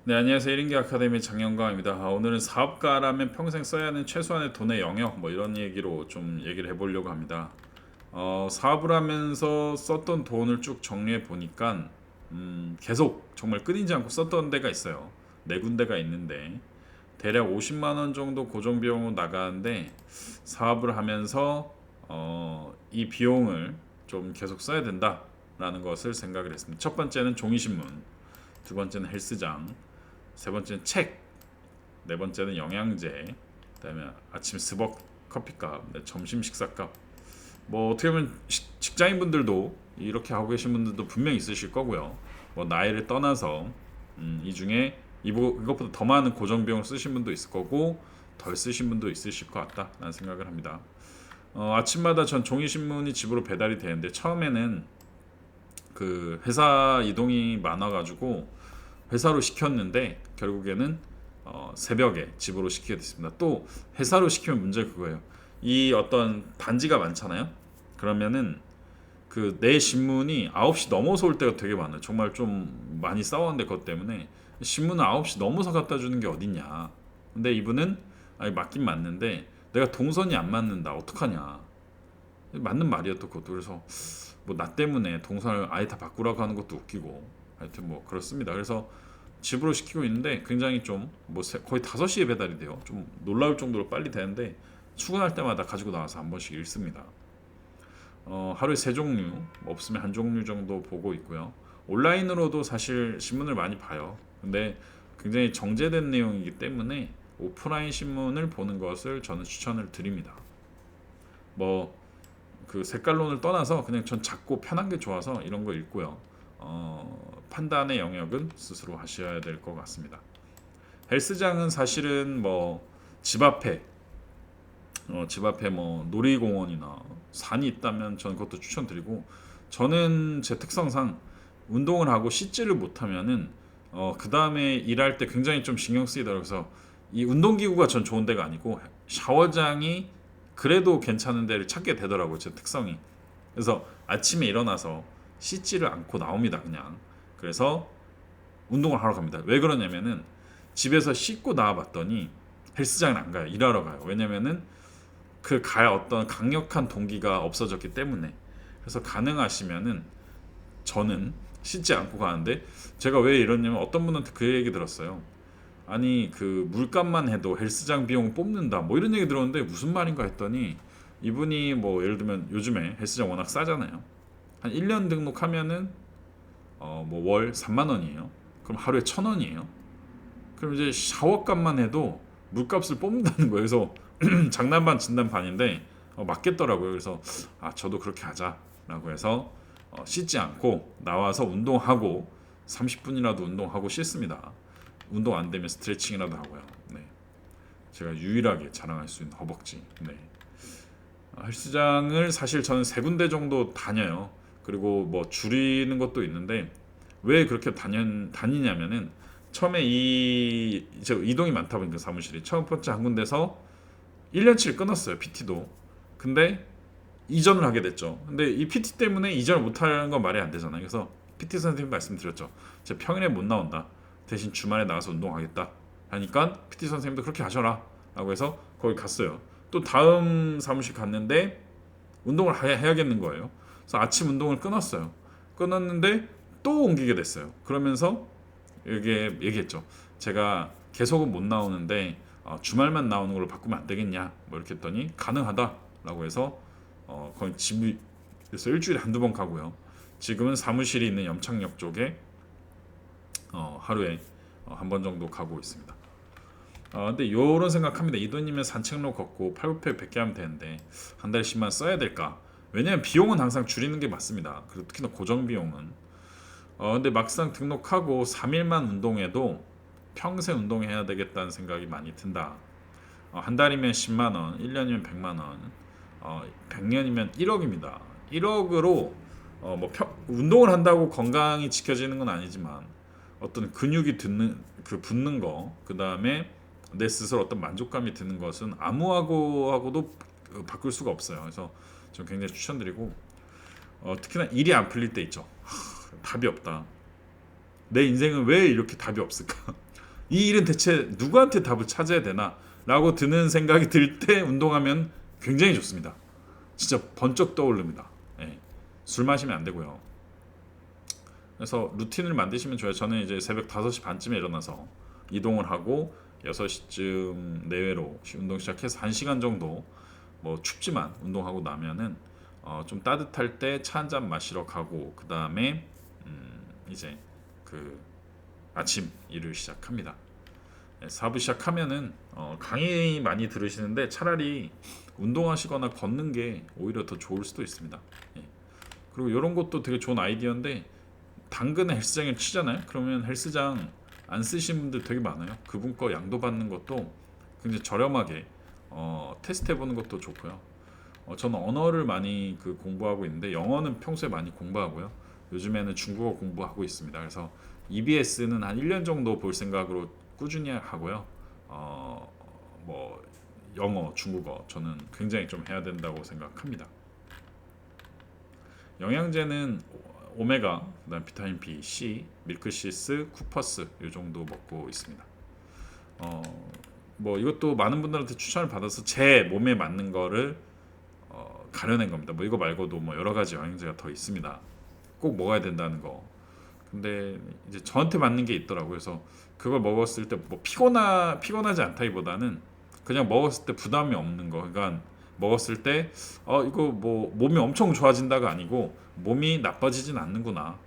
네, 안녕하세요. 1인기 아카데미 장영광입니다. 오늘은 사업가라면 평생 써야 하는 최소한의 돈의 영역 뭐 이런 얘기로 좀 얘기를 해보려고 합니다. 사업을 하면서 썼던 돈을 쭉 정리해 보니까 계속 정말 끊이지 않고 썼던 데가 있어요. 네 군데가 있는데 대략 50만 원 정도 고정 비용으로 나가는데 사업을 하면서 이 비용을 좀 계속 써야 된다라는 것을 생각을 했습니다. 첫 번째는 종이신문, 두 번째는 헬스장, 세 번째는 책, 네 번째는 영양제, 그다음에 아침 스벅 커피값, 점심 식사값. 뭐 어떻게 보면 직장인분들도 이렇게 하고 계신 분들도 분명 있으실 거고요. 뭐 나이를 떠나서 이 중에 이것보다 더 많은 고정 비용을 쓰신 분도 있을 거고 덜 쓰신 분도 있으실 것 같다라는 생각을 합니다. 아침마다 전 종이 신문이 집으로 배달이 되는데 처음에는 그 회사 이동이 많아가지고 회사로 시켰는데 결국에는 새벽에 집으로 시키게 됐습니다. 또 회사로 시키면 문제가 그거예요. 이 어떤 단지가 많잖아요. 그러면은 그 내 신문이 9시 넘어서 올 때가 되게 많아요. 정말 좀 많이 싸웠는데 그것 때문에 신문을 9시 넘어서 갖다 주는 게 어딨냐. 근데 이분은 아니 맞긴 맞는데 내가 동선이 안 맞는다. 어떡하냐. 맞는 말이었던 것도 그래서 뭐 나 때문에 동선을 아예 다 바꾸라고 하는 것도 웃기고 하여튼 뭐 그렇습니다. 그래서 집으로 시키고 있는데 굉장히 좀 뭐 거의 5시에 배달이 돼요. 좀 놀라울 정도로 빨리 되는데 출근할 때마다 가지고 나와서 한 번씩 읽습니다. 하루에 세 종류, 뭐 없으면 한 종류 정도 보고 있고요. 온라인으로도 사실 신문을 많이 봐요. 근데 굉장히 정제된 내용이기 때문에 오프라인 신문을 보는 것을 저는 추천을 드립니다. 뭐 그 색깔론을 떠나서 그냥 전 작고 편한 게 좋아서 이런 거 읽고요. 판단의 영역은 스스로 하셔야 될 것 같습니다. 헬스장은 사실은 뭐 집 앞에 뭐 놀이공원이나 산이 있다면 저는 그것도 추천드리고 저는 제 특성상 운동을 하고 씻지를 못하면은 그 다음에 일할 때 굉장히 좀 신경 쓰이더라고요. 그래서 이 운동기구가 전 좋은 데가 아니고 샤워장이 그래도 괜찮은 데를 찾게 되더라고요. 제 특성이. 그래서 아침에 일어나서 씻지를 않고 나옵니다. 그냥. 그래서 운동을 하러 갑니다. 왜 그러냐면은 집에서 씻고 나와봤더니 헬스장은 안 가요. 일하러 가요. 왜냐면은 그 갈 어떤 강력한 동기가 없어졌기 때문에. 그래서 가능하시면은 저는 씻지 않고 가는데 제가 왜 이러냐면 어떤 분한테 그 얘기 들었어요. 아니 그 물값만 해도 헬스장 비용 뽑는다 뭐 이런 얘기 들었는데 무슨 말인가 했더니 이분이 뭐 예를 들면 요즘에 헬스장 워낙 싸잖아요. 한 1년 등록하면은 뭐 월 3만 원이에요. 그럼 하루에 1,000원이에요. 그럼 이제 샤워값만 해도 물값을 뽑는다는 거예요. 그래서 장난 반 진단 반인데 맞겠더라고요. 그래서 저도 그렇게 하자라고 해서 씻지 않고 나와서 운동하고 30분이라도 운동하고 씻습니다. 운동 안 되면 스트레칭이라도 하고요. 네. 제가 유일하게 자랑할 수 있는 허벅지. 네. 헬스장을 사실 저는 세 군데 정도 다녀요. 그리고 뭐 줄이는 것도 있는데 왜 그렇게 다니냐면은 처음에 이제 이동이 많다 보니까 사무실이 첫 번째 한 군데서 1년치를 끊었어요. PT도. 근데 이전을 하게 됐죠. 근데 이 PT 때문에 이전을 못하는 건 말이 안 되잖아요. 그래서 PT 선생님 말씀드렸죠. 제가 평일에 못 나온다. 대신 주말에 나가서 운동하겠다. 하니까 PT 선생님도 그렇게 하셔라. 라고 해서 거기 갔어요. 또 다음 사무실 갔는데 운동을 해야겠는 거예요. 그래서 아침 운동을 끊었어요. 끊었는데 또 옮기게 됐어요. 그러면서 이게 얘기했죠. 제가 계속은 못 나오는데 주말만 나오는 걸로 바꾸면 안 되겠냐? 뭐 이렇게 했더니 가능하다라고 해서 거의 집에서 일주일에 한두 번 가고요. 지금은 사무실이 있는 염창역 쪽에 하루에 한 번 정도 가고 있습니다. 근데 요런 생각합니다. 이 돈이면 산책로 걷고 팔굽혀 100개 하면 되는데 한 달에 10만 써야 될까? 왜냐면 비용은 항상 줄이는 게 맞습니다. 그리고 특히나 고정 비용은. 근데 막상 등록하고 3일만 운동해도 평생 운동해야 되겠다는 생각이 많이 든다. 한 달이면 10만 원, 1년이면 100만 원, 100년이면 1억입니다. 1억으로 운동을 한다고 건강이 지켜지는 건 아니지만 어떤 근육이 붙는 거, 그 다음에 내 스스로 어떤 만족감이 드는 것은 아무하고도 바꿀 수가 없어요. 그래서 좀 굉장히 추천드리고 특히나 일이 안 풀릴 때 있죠. 답이 없다. 내 인생은 왜 이렇게 답이 없을까? 이 일은 대체 누구한테 답을 찾아야 되나라고 드는 생각이 들 때 운동하면 굉장히 좋습니다. 진짜 번쩍 떠오릅니다. 예. 술 마시면 안 되고요. 그래서 루틴을 만드시면 좋아요. 저는 이제 새벽 5시 반쯤에 일어나서 이동을 하고 6시쯤 내외로 운동 시작해서 1시간 정도 뭐 춥지만 운동하고 나면은 좀 따뜻할 때 차 한 잔 마시러 가고 그 다음에 이제 그 아침 일을 시작합니다. 사부 시작하면은 강의 많이 들으시는데 차라리 운동하시거나 걷는 게 오히려 더 좋을 수도 있습니다. 예. 그리고 이런 것도 되게 좋은 아이디어인데 당근에 헬스장을 치잖아요. 그러면 헬스장 안 쓰신 분들 되게 많아요. 그분 거 양도 받는 것도 굉장히 저렴하게 테스트 해보는 것도 좋고요. 저는 언어를 많이 공부하고 있는데 영어는 평소에 많이 공부하고요. 요즘에는 중국어 공부하고 있습니다. 그래서 EBS는 한 1년 정도 볼 생각으로 꾸준히 하고요. 뭐 영어, 중국어 저는 굉장히 좀 해야 된다고 생각합니다. 영양제는 오메가, 그다음 비타민 B, C, 밀크시스, 쿠퍼스 이 정도 먹고 있습니다. 뭐 이것도 많은 분들한테 추천을 받아서 제 몸에 맞는 거를 가려낸 겁니다. 뭐 이거 말고도 뭐 여러 가지 영양제가 더 있습니다. 꼭 먹어야 된다는 거. 근데 이제 저한테 맞는 게 있더라고요. 그래서 그걸 먹었을 때 뭐 피곤하지 않다기보다는 그냥 먹었을 때 부담이 없는 거. 그러니까 먹었을 때 이거 뭐 몸이 엄청 좋아진다가 아니고 몸이 나빠지진 않는구나.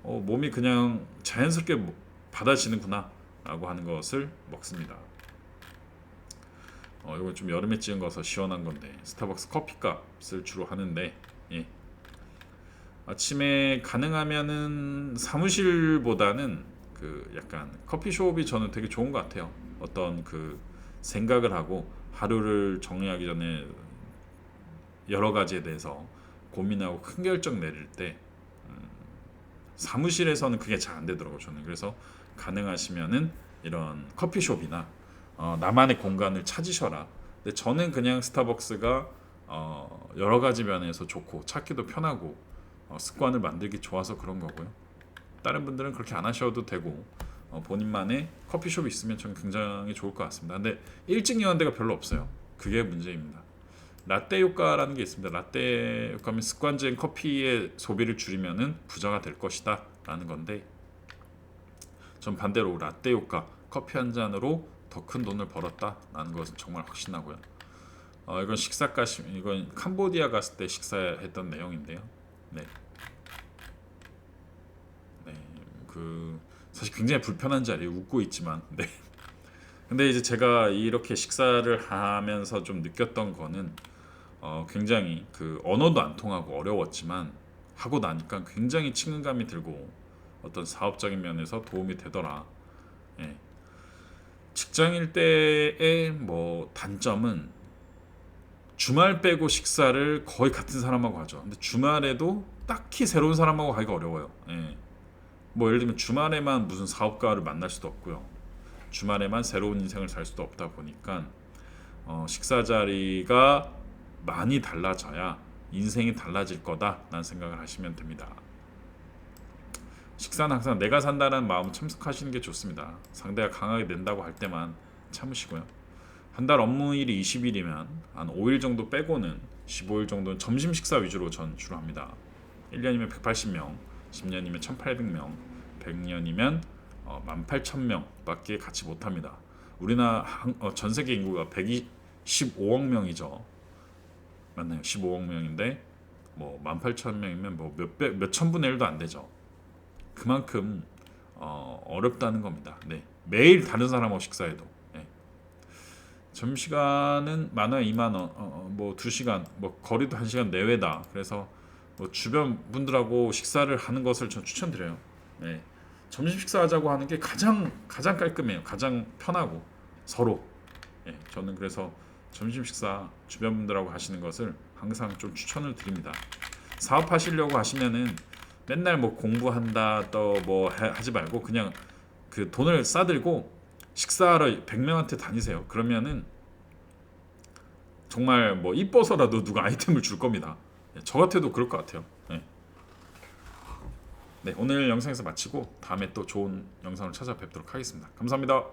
몸이 그냥 자연스럽게 받아지는구나라고 하는 것을 먹습니다. 이건 좀 여름에 찍은 거서 시원한 건데 스타벅스 커피값을 주로 하는데 예. 아침에 가능하면은 사무실보다는 약간 커피숍이 저는 되게 좋은 것 같아요. 어떤 생각을 하고 하루를 정리하기 전에 여러 가지에 대해서 고민하고 큰 결정 내릴 때 사무실에서는 그게 잘 안 되더라고요. 저는 그래서 가능하시면은 이런 커피숍이나 나만의 공간을 찾으셔라. 근데 저는 그냥 스타벅스가 여러 가지 면에서 좋고 찾기도 편하고 습관을 만들기 좋아서 그런 거고요. 다른 분들은 그렇게 안 하셔도 되고 본인만의 커피숍이 있으면 저는 굉장히 좋을 것 같습니다. 근데 일찍 여는 데가 별로 없어요. 그게 문제입니다. 라떼 효과라는 게 있습니다. 라떼 효과는 습관적인 커피의 소비를 줄이면은 부자가 될 것이다 라는 건데 전 반대로 라떼 효과, 커피 한 잔으로 더 큰 돈을 벌었다라는 것은 정말 확신하고요. 이건 캄보디아 갔을 때 식사했던 내용인데요. 네, 네, 사실 굉장히 불편한 자리에 웃고 있지만, 네. 근데 이제 제가 이렇게 식사를 하면서 좀 느꼈던 거는 굉장히 언어도 안 통하고 어려웠지만 하고 나니까 굉장히 친근감이 들고 어떤 사업적인 면에서 도움이 되더라. 예. 직장일 때의 뭐 단점은 주말 빼고 식사를 거의 같은 사람하고 하죠. 근데 주말에도 딱히 새로운 사람하고 하기가 어려워요. 예. 뭐 예를 들면 주말에만 무슨 사업가를 만날 수도 없고요. 주말에만 새로운 인생을 살 수도 없다 보니까 식사 자리가 많이 달라져야 인생이 달라질 거다라는 생각을 하시면 됩니다. 식사는 항상 내가 산다는 마음 참석하시는 게 좋습니다. 상대가 강하게 낸다고 할 때만 참으시고요. 한 달 업무일이 20일이면 한 5일 정도 빼고는 15일 정도는 점심 식사 위주로 전 주로 합니다. 1년이면 180명, 10년이면 1800명, 100년이면 18,000명밖에 같이 못합니다. 우리나라 전 세계 인구가 115억 명이죠. 맞나요? 15억 명인데 뭐 18,000명이면 뭐 몇천 분의 1도 안 되죠. 그만큼 어렵다는 겁니다. 네. 매일 다른 사람하고 식사해도. 네. 점심시간은 많아야 2만 원, 뭐 2시간, 뭐 거리도 1시간 내외다. 그래서 뭐 주변 분들하고 식사를 하는 것을 전 추천드려요. 네. 점심 식사하자고 하는 게 가장 깔끔해요. 가장 편하고 서로. 네. 저는 그래서 점심 식사 주변 분들하고 하시는 것을 항상 좀 추천을 드립니다. 사업하시려고 하시면은 맨날 뭐 공부한다 또 뭐 하지 말고 그냥 돈을 싸들고 식사하러 100명한테 다니세요. 그러면은 정말 뭐 이뻐서라도 누가 아이템을 줄 겁니다. 저 같아도 그럴 것 같아요. 네. 네, 오늘 영상에서 마치고 다음에 또 좋은 영상을 찾아뵙도록 하겠습니다. 감사합니다.